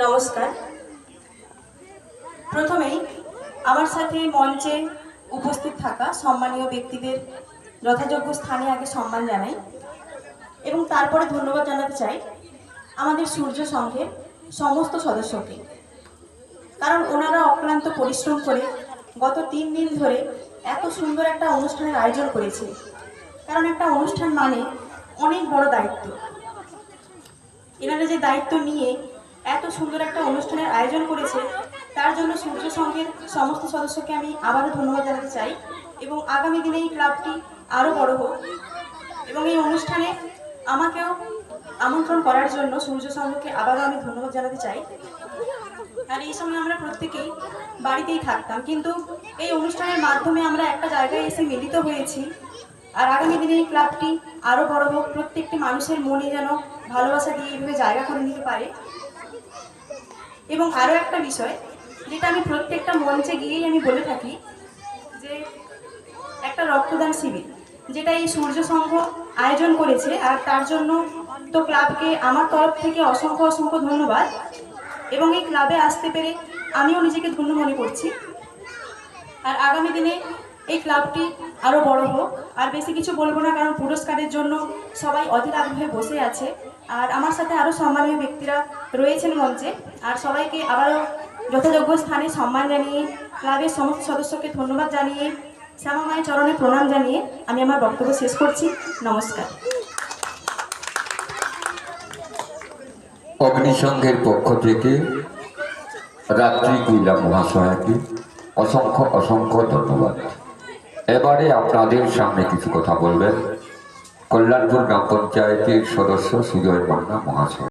নমস্কার। প্রথমেই আমার সাথে মঞ্চে উপস্থিত থাকা সম্মানীয় ব্যক্তিদের যথাযোগ্য স্থানে আগে সম্মান জানাই এবং তারপরে ধন্যবাদ জানাতে চাই আমাদের সূর্য সংঘের সমস্ত সদস্যকে, কারণ ওনারা অক্লান্ত পরিশ্রম করে গত 3 দিন ধরে এত সুন্দর একটা অনুষ্ঠানের আয়োজন করেছে। কারণ একটা অনুষ্ঠান মানে অনেক বড় দায়িত্ব। এনারা যে দায়িত্ব নিয়ে এত সুন্দর একটা অনুষ্ঠানের আয়োজন করেছে, তার জন্য সূর্য সংঘের সমস্ত সদস্যকে আমি আবারও ধন্যবাদ জানাতে চাই এবং আগামী দিনে এই ক্লাবটি আরও বড় হোক এবং এই অনুষ্ঠানে আমাকেও আমন্ত্রণ করার জন্য সূর্য সংঘকে আবারও আমি ধন্যবাদ জানাতে চাই। আর এই সময় আমরা প্রত্যেকেই বাড়িতেই থাকতাম, কিন্তু এই অনুষ্ঠানের মাধ্যমে আমরা একটা জায়গায় এসে মিলিত হয়েছি। আর আগামী দিনে এই ক্লাবটি আরও বড় হোক, প্রত্যেকটি মানুষের মনে যেন ভালোবাসা দিয়ে এইভাবে জায়গা করে নিতে পারে। এবং আরও একটা বিষয় যেটা আমি প্রত্যেকটা মঞ্চে গিয়েই আমি বলে থাকি, যে একটা রক্তদান শিবির যেটা এই সূর্য সংঘ আয়োজন করেছে, আর তার জন্য তো ক্লাবকে আমার তরফ থেকে অসংখ্য অসংখ্য ধন্যবাদ। এবং এই ক্লাবে আসতে পেরে আমিও নিজেকে ধন্য মনে করছি। আর আগামী দিনে এই ক্লাবটি আরও বড় হোক। আর বেশি কিছু বলবো না, কারণ পুরস্কারের জন্য সবাই অধীর আগ্রহে বসে আছে। আর আমার সাথে আরও সম্মানীয় ব্যক্তিরা রয়েছেন মঞ্চে। আর সবাইকে আবারও যথাযোগ্য স্থানে সম্মান জানিয়ে, ক্লাবের সমস্ত সদস্যকে ধন্যবাদ জানিয়ে, শ্যামা মায়ের চরণে প্রণাম জানিয়ে আমি আমার বক্তব্য শেষ করছি। নমস্কার। অগ্নিসংঘের পক্ষ থেকে রাত্রি কুইলা মহাশয়াকে অসংখ্য অসংখ্য ধন্যবাদ। এবারে আপনাদের সামনে কিছু কথা বলবেন কল্যাণপুর গ্রাম পঞ্চায়েতের সদস্য সুজয় মান্না মহাশয়।